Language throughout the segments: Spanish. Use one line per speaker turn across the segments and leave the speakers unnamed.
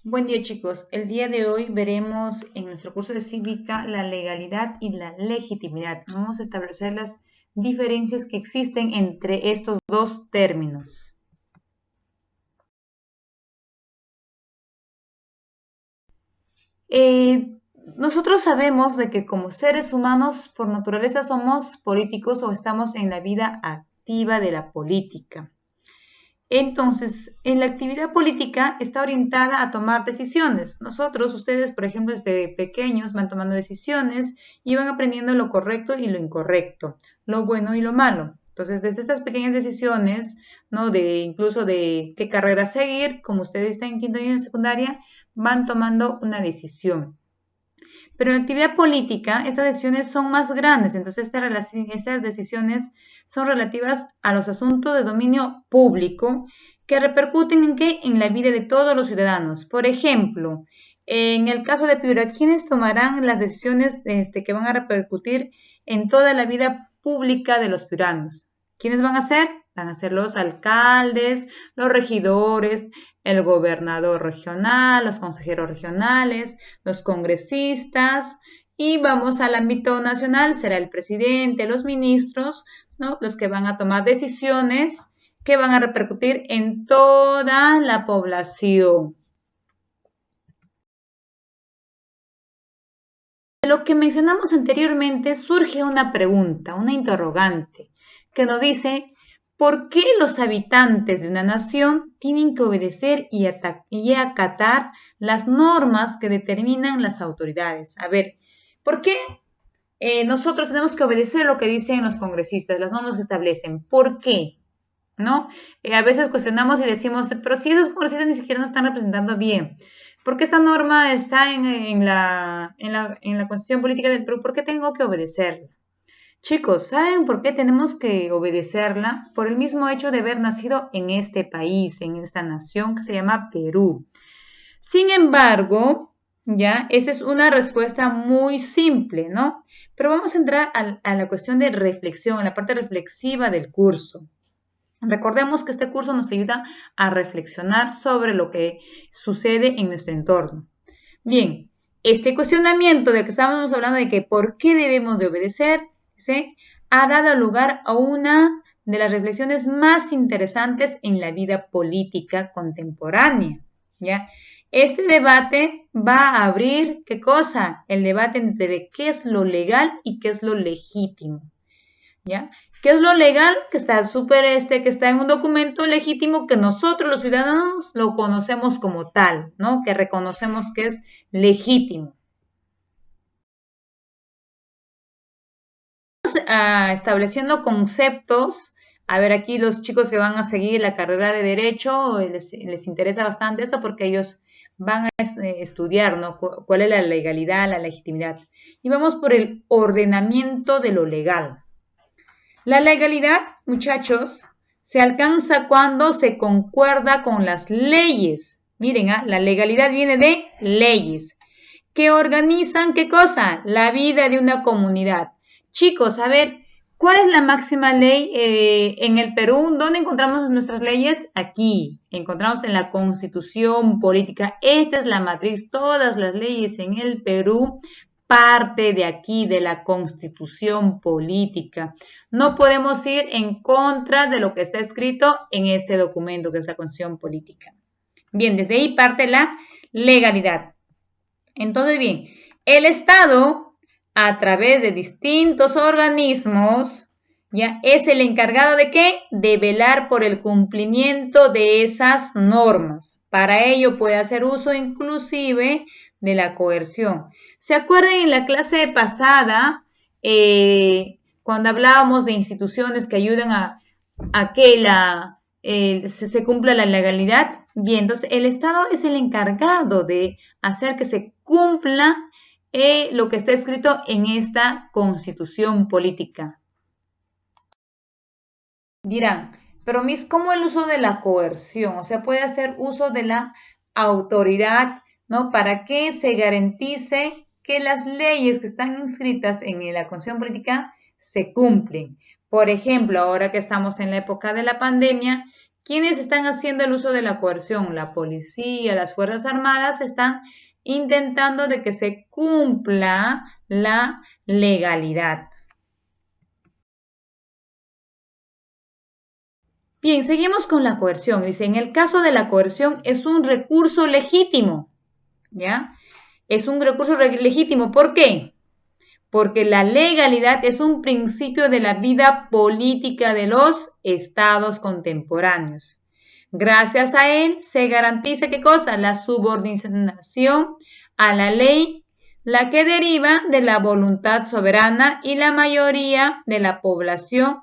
Buen día, chicos. El día de hoy veremos en nuestro curso de cívica la legalidad y la legitimidad. Vamos a establecer las diferencias que existen entre estos dos términos. Nosotros sabemos de que como seres humanos por naturaleza somos políticos o estamos en la vida activa de la política. Entonces, en la actividad política está orientada a tomar decisiones. Ustedes, por ejemplo, desde pequeños van tomando decisiones y van aprendiendo lo correcto y lo incorrecto, lo bueno y lo malo. Entonces, desde estas pequeñas decisiones, ¿no? Incluso de qué carrera seguir, como ustedes están en quinto año de secundaria, van tomando una decisión. Pero en la actividad política, estas decisiones son más grandes, entonces estas decisiones son relativas a los asuntos de dominio público que repercuten en qué? En la vida de todos los ciudadanos. Por ejemplo, en el caso de Piura, ¿quiénes tomarán las decisiones que van a repercutir en toda la vida pública de los piuranos? ¿Quiénes van a ser? Van a ser los alcaldes, los regidores, el gobernador regional, los consejeros regionales, los congresistas, y vamos al ámbito nacional, será el presidente, los ministros, ¿no? Los que van a tomar decisiones que van a repercutir en toda la población. De lo que mencionamos anteriormente surge una pregunta, una interrogante, que nos dice, ¿por qué los habitantes de una nación tienen que obedecer y acatar las normas que determinan las autoridades? A ver, ¿por qué nosotros tenemos que obedecer lo que dicen los congresistas, las normas que establecen? ¿Por qué? ¿No? A veces cuestionamos y decimos, pero si esos congresistas ni siquiera nos están representando bien, ¿por qué esta norma está en la Constitución Política del Perú? ¿Por qué tengo que obedecerla? Chicos, ¿saben por qué tenemos que obedecerla? Por el mismo hecho de haber nacido en este país, en esta nación que se llama Perú. Sin embargo, ya, esa es una respuesta muy simple, ¿no? Pero vamos a entrar a la cuestión de reflexión, a la parte reflexiva del curso. Recordemos que este curso nos ayuda a reflexionar sobre lo que sucede en nuestro entorno. Bien, este cuestionamiento del que estábamos hablando de que por qué debemos de obedecer, ¿sí? Ha dado lugar a una de las reflexiones más interesantes en la vida política contemporánea, ¿ya? Este debate va a abrir, ¿qué cosa? El debate entre qué es lo legal y qué es lo legítimo, ¿ya? ¿Qué es lo legal? Que está que está en un documento legítimo que nosotros los ciudadanos lo conocemos como tal, ¿no? Que reconocemos que es legítimo. Estableciendo conceptos. A ver, aquí los chicos que van a seguir la carrera de Derecho les interesa bastante eso porque ellos van a estudiar, ¿no? ¿Cuál es la legalidad, la legitimidad? Y vamos por el ordenamiento de lo legal. La legalidad, muchachos, se alcanza cuando se concuerda con las leyes. Miren, la legalidad viene de leyes que organizan, ¿qué cosa? La vida de una comunidad. Chicos, a ver, ¿cuál es la máxima ley en el Perú? ¿Dónde encontramos nuestras leyes? Aquí, encontramos en la Constitución Política. Esta es la matriz, todas las leyes en el Perú parte de aquí, de la Constitución Política. No podemos ir en contra de lo que está escrito en este documento, que es la Constitución Política. Bien, desde ahí parte la legalidad. Entonces, bien, el Estado, a través de distintos organismos, ya es el encargado de ¿qué? De velar por el cumplimiento de esas normas. Para ello puede hacer uso inclusive de la coerción. ¿Se acuerdan en la clase pasada, cuando hablábamos de instituciones que ayudan a que se cumpla la legalidad? Bien, entonces el Estado es el encargado de hacer que se cumpla lo que está escrito en esta Constitución Política. Dirán, pero Miss, ¿cómo el uso de la coerción? O sea, puede hacer uso de la autoridad, ¿no? Para que se garantice que las leyes que están inscritas en la Constitución Política se cumplen. Por ejemplo, ahora que estamos en la época de la pandemia, ¿Quiénes están haciendo el uso de la coerción? La policía, las Fuerzas Armadas están intentando de que se cumpla la legalidad. Bien, seguimos con la coerción. Dice, en el caso de la coerción es un recurso legítimo, ¿ya? Es un recurso legítimo. ¿Por qué? Porque la legalidad es un principio de la vida política de los estados contemporáneos. Gracias a él se garantiza, ¿qué cosa? La subordinación a la ley, la que deriva de la voluntad soberana y la mayoría de la población,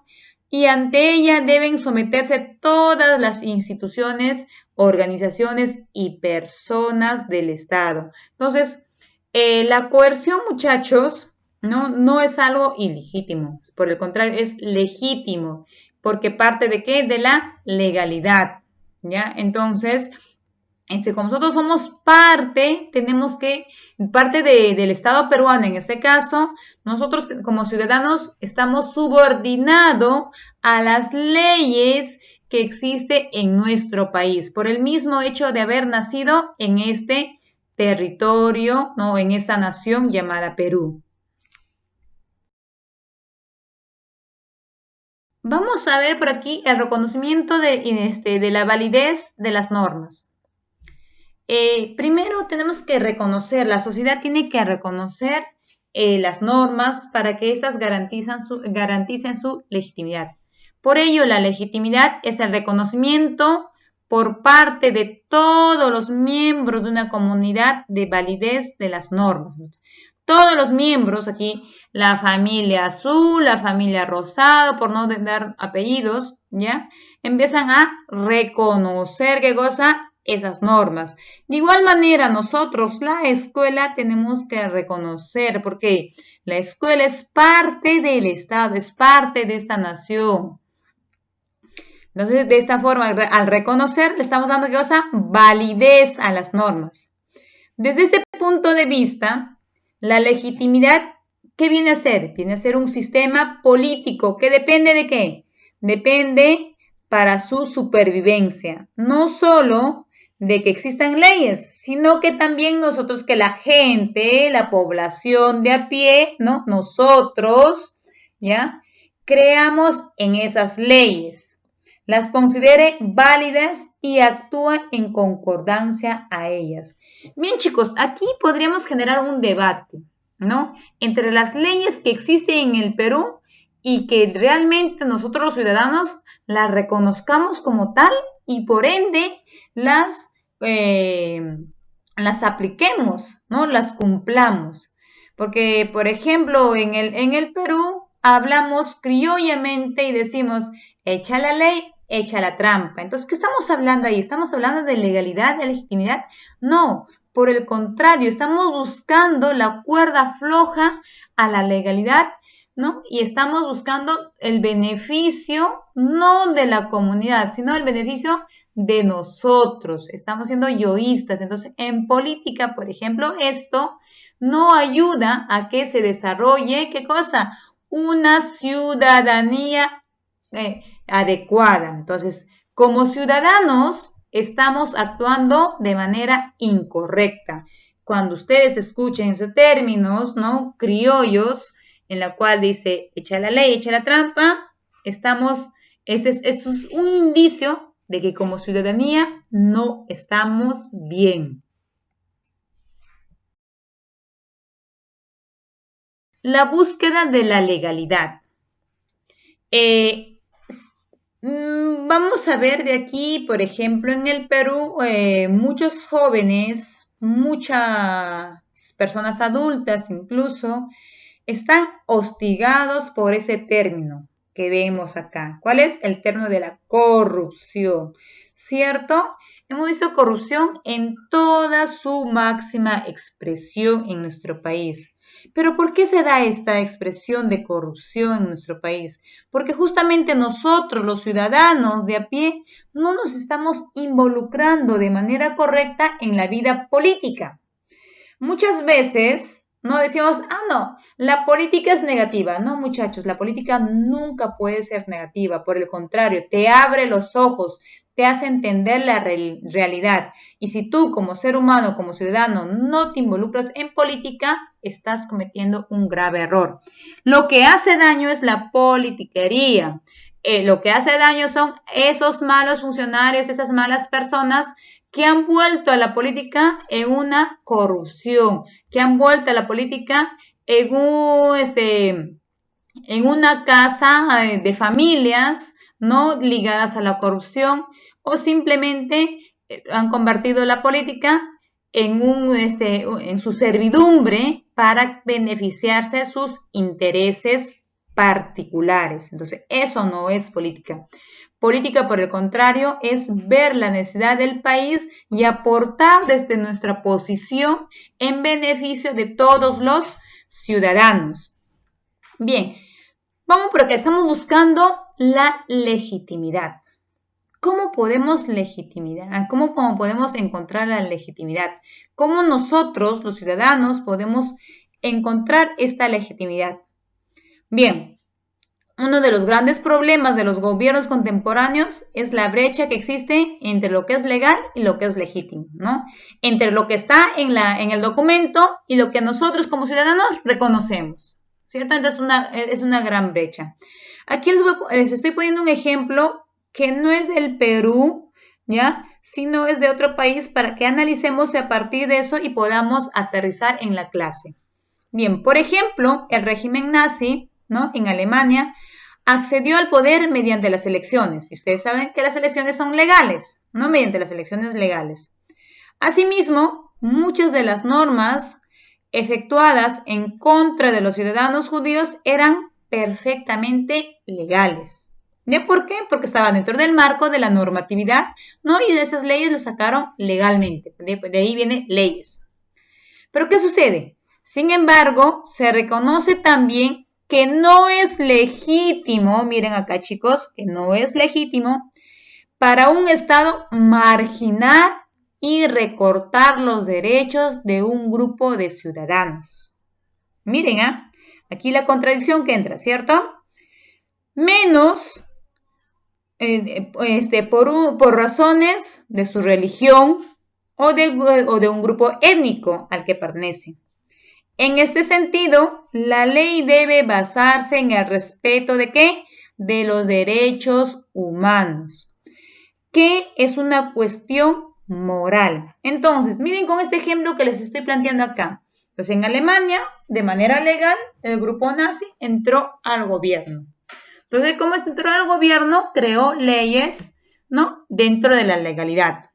y ante ella deben someterse todas las instituciones, organizaciones y personas del Estado. Entonces, la coerción, muchachos, no es algo ilegítimo, por el contrario, es legítimo, porque parte de ¿qué? De la legalidad, ¿ya? Entonces, como nosotros somos parte, tenemos que, parte del Estado peruano, en este caso, nosotros como ciudadanos estamos subordinados a las leyes que existen en nuestro país, por el mismo hecho de haber nacido en este territorio, ¿no? En esta nación llamada Perú. Vamos a ver por aquí el reconocimiento de la validez de las normas. Primero tenemos que reconocer, la sociedad tiene que reconocer las normas para que éstas garanticen su legitimidad. Por ello, la legitimidad es el reconocimiento por parte de todos los miembros de una comunidad de validez de las normas. Todos los miembros, aquí la familia azul, la familia rosado, por no dar apellidos, ¿ya? Empiezan a reconocer, ¿qué cosa? Esas normas. De igual manera, nosotros, la escuela, tenemos que reconocer, porque la escuela es parte del Estado, es parte de esta nación. Entonces, de esta forma, al reconocer, le estamos dando, ¿qué cosa? Validez a las normas. Desde este punto de vista, la legitimidad, ¿qué viene a ser? Viene a ser un sistema político que depende de ¿qué? Depende para su supervivencia. No solo de que existan leyes, sino que también nosotros, que la gente, la población de a pie, ¿no? Nosotros, ¿ya? Creamos en esas leyes, las considere válidas y actúe en concordancia a ellas. Bien, chicos, aquí podríamos generar un debate, ¿no? Entre las leyes que existen en el Perú y que realmente nosotros los ciudadanos las reconozcamos como tal y por ende las apliquemos, ¿no? Las cumplamos. Porque, por ejemplo, en el Perú hablamos criollamente y decimos, echa la ley, echa la trampa. Entonces, ¿qué estamos hablando ahí? ¿Estamos hablando de legalidad, de legitimidad? No, por el contrario, estamos buscando la cuerda floja a la legalidad, ¿no? Y estamos buscando el beneficio, no de la comunidad, sino el beneficio de nosotros. Estamos siendo yoístas. Entonces, en política, por ejemplo, esto no ayuda a que se desarrolle, ¿qué cosa? Una ciudadanía adecuada. Entonces, como ciudadanos, estamos actuando de manera incorrecta. Cuando ustedes escuchen esos términos, ¿no? Criollos, en la cual dice, echa la ley, echa la trampa, ese es un indicio de que como ciudadanía no estamos bien. La búsqueda de la legalidad. Vamos a ver de aquí, por ejemplo, en el Perú, muchos jóvenes, muchas personas adultas incluso, están hostigados por ese término que vemos acá. ¿Cuál es? El término de la corrupción, ¿cierto? Hemos visto corrupción en toda su máxima expresión en nuestro país. Pero ¿por qué se da esta expresión de corrupción en nuestro país? Porque justamente nosotros, los ciudadanos de a pie, no nos estamos involucrando de manera correcta en la vida política. Muchas veces no decimos, no, la política es negativa. No, muchachos, la política nunca puede ser negativa. Por el contrario, te abre los ojos, te hace entender la realidad. Y si tú como ser humano, como ciudadano, no te involucras en política, estás cometiendo un grave error. Lo que hace daño es la politiquería. Lo que hace daño son esos malos funcionarios, esas malas personas que han vuelto a la política en una corrupción, que han vuelto a la política en una casa de familias, ¿no?, ligadas a la corrupción, o simplemente han convertido la política en su servidumbre para beneficiarse sus intereses particulares. Entonces, eso no es política. Política, por el contrario, es ver la necesidad del país y aportar desde nuestra posición en beneficio de todos los ciudadanos. Bien, vamos por acá. Estamos buscando la legitimidad. ¿Cómo podemos encontrar la legitimidad? ¿Cómo nosotros, los ciudadanos, podemos encontrar esta legitimidad? Bien, uno de los grandes problemas de los gobiernos contemporáneos es la brecha que existe entre lo que es legal y lo que es legítimo, ¿no? Entre lo que está en el documento y lo que nosotros como ciudadanos reconocemos, ¿cierto? Entonces es una gran brecha. Aquí les estoy poniendo un ejemplo que no es del Perú, ¿ya?, sino es de otro país, para que analicemos a partir de eso y podamos aterrizar en la clase. Bien, por ejemplo, el régimen nazi, ¿no?, en Alemania, accedió al poder mediante las elecciones. Y ustedes saben que las elecciones son legales, ¿no?, mediante las elecciones legales. Asimismo, muchas de las normas efectuadas en contra de los ciudadanos judíos eran perfectamente legales. ¿Ya? ¿Por qué? Porque estaban dentro del marco de la normatividad, ¿no? Y de esas leyes lo sacaron legalmente. De ahí vienen leyes. ¿Pero qué sucede? Sin embargo, se reconoce también que no es legítimo, miren acá chicos, que no es legítimo para un Estado marginar y recortar los derechos de un grupo de ciudadanos. Miren, aquí la contradicción que entra, ¿cierto? Menos por razones de su religión o de un grupo étnico al que pertenece. En este sentido, la ley debe basarse en el respeto ¿de qué? De los derechos humanos, que es una cuestión moral. Entonces, miren con este ejemplo que les estoy planteando acá. Entonces, en Alemania, de manera legal, el grupo nazi entró al gobierno. Entonces, ¿cómo entró al gobierno? Creó leyes, ¿no?, dentro de la legalidad.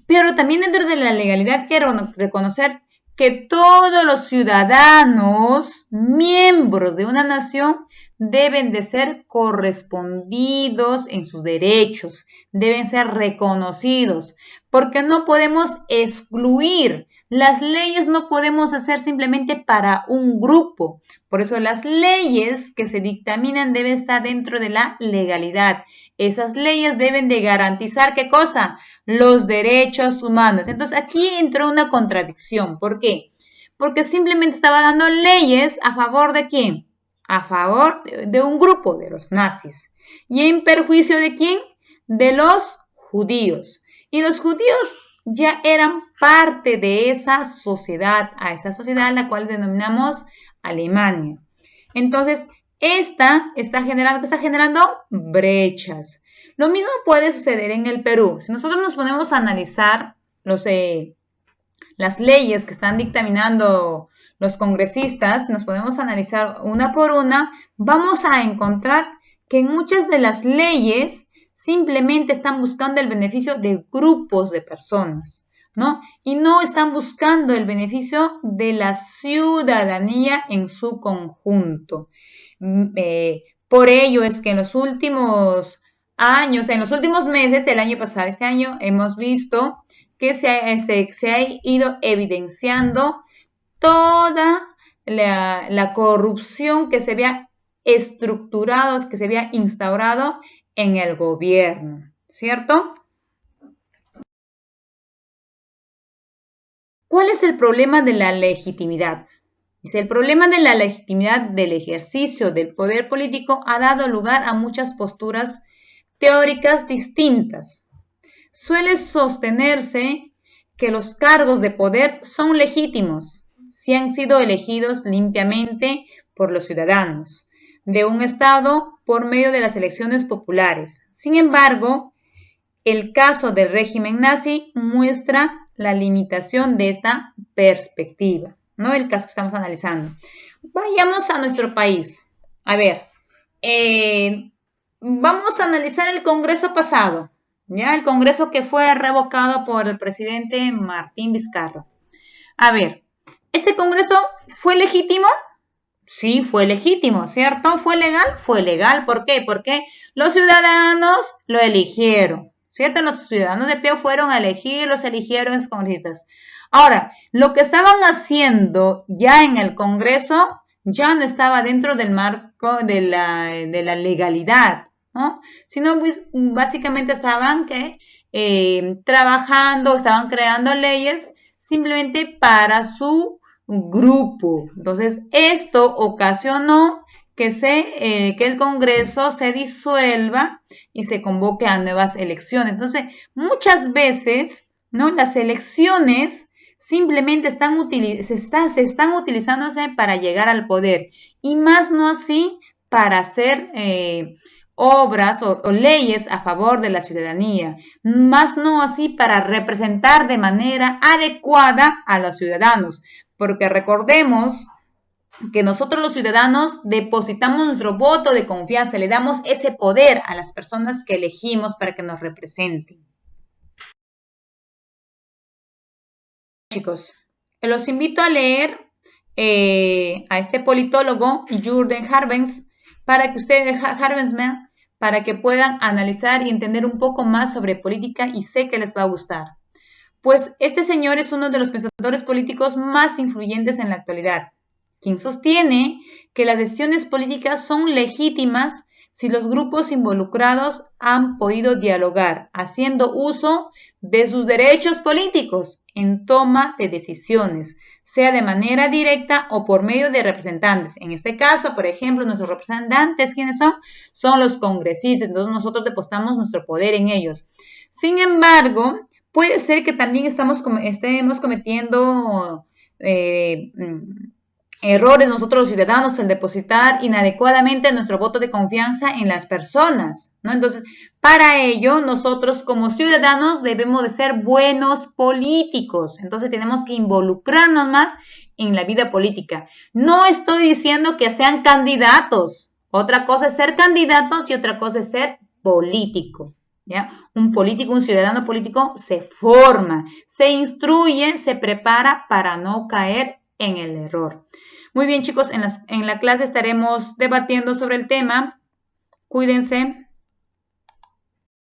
Pero también dentro de la legalidad quiero reconocer que todos los ciudadanos, miembros de una nación, deben de ser correspondidos en sus derechos, deben ser reconocidos, porque no podemos excluir. Las leyes no podemos hacer simplemente para un grupo. Por eso las leyes que se dictaminan deben estar dentro de la legalidad. Esas leyes deben de garantizar, ¿qué cosa? Los derechos humanos. Entonces aquí entró una contradicción. ¿Por qué? Porque simplemente estaba dando leyes a favor de ¿quién? A favor de un grupo, de los nazis. ¿Y en perjuicio de quién? De los judíos. Y los judíos ya eran parte de esa sociedad, a esa sociedad a la cual denominamos Alemania. Entonces, esta está generando brechas. Lo mismo puede suceder en el Perú. Si nosotros nos ponemos a analizar las leyes que están dictaminando los congresistas, nos podemos analizar una por una, vamos a encontrar que en muchas de las leyes simplemente están buscando el beneficio de grupos de personas, ¿no? Y no están buscando el beneficio de la ciudadanía en su conjunto. Por ello es que en los últimos años, en los últimos meses del año pasado, este año, hemos visto que se ha ido evidenciando toda la corrupción que se había estructurado, que se había instaurado en el gobierno, ¿cierto? ¿Cuál es el problema de la legitimidad? Dice, el problema de la legitimidad del ejercicio del poder político ha dado lugar a muchas posturas teóricas distintas. Suele sostenerse que los cargos de poder son legítimos si han sido elegidos limpiamente por los ciudadanos de un Estado por medio de las elecciones populares. Sin embargo, el caso del régimen nazi muestra la limitación de esta perspectiva, ¿no? El caso que estamos analizando. Vayamos a nuestro país. A ver, vamos a analizar el Congreso pasado, ¿ya? El Congreso que fue revocado por el presidente Martín Vizcarra. A ver, ¿ese Congreso fue legítimo? Sí, fue legítimo, ¿cierto? ¿Fue legal? Fue legal. ¿Por qué? Porque los ciudadanos lo eligieron, ¿cierto? Los ciudadanos de pie fueron a elegir, los eligieron esos congresistas. Ahora, lo que estaban haciendo ya en el Congreso ya no estaba dentro del marco de la legalidad, ¿no? Sino pues, básicamente estaban trabajando, estaban creando leyes simplemente para su grupo. Entonces, esto ocasionó que el Congreso se disuelva y se convoque a nuevas elecciones. Entonces, muchas veces, ¿no? Las elecciones simplemente se están utilizándose para llegar al poder y más no así para hacer obras o leyes a favor de la ciudadanía, más no así para representar de manera adecuada a los ciudadanos, porque recordemos que nosotros los ciudadanos depositamos nuestro voto de confianza, le damos ese poder a las personas que elegimos para que nos representen. Chicos, los invito a leer a este politólogo, Jürgen Habermas, para que puedan analizar y entender un poco más sobre política y sé que les va a gustar. Pues este señor es uno de los pensadores políticos más influyentes en la actualidad, quien sostiene que las decisiones políticas son legítimas si los grupos involucrados han podido dialogar, haciendo uso de sus derechos políticos en toma de decisiones, sea de manera directa o por medio de representantes. En este caso, por ejemplo, nuestros representantes, ¿quiénes son? Son los congresistas, entonces nosotros depositamos nuestro poder en ellos. Sin embargo, puede ser que también estemos cometiendo errores nosotros los ciudadanos en depositar inadecuadamente nuestro voto de confianza en las personas, ¿no? Entonces, para ello, nosotros como ciudadanos debemos de ser buenos políticos. Entonces, tenemos que involucrarnos más en la vida política. No estoy diciendo que sean candidatos. Otra cosa es ser candidatos y otra cosa es ser político. ¿Ya? Un político, un ciudadano político se forma, se instruye, se prepara para no caer en el error. Muy bien, chicos, en la clase estaremos debatiendo sobre el tema. Cuídense.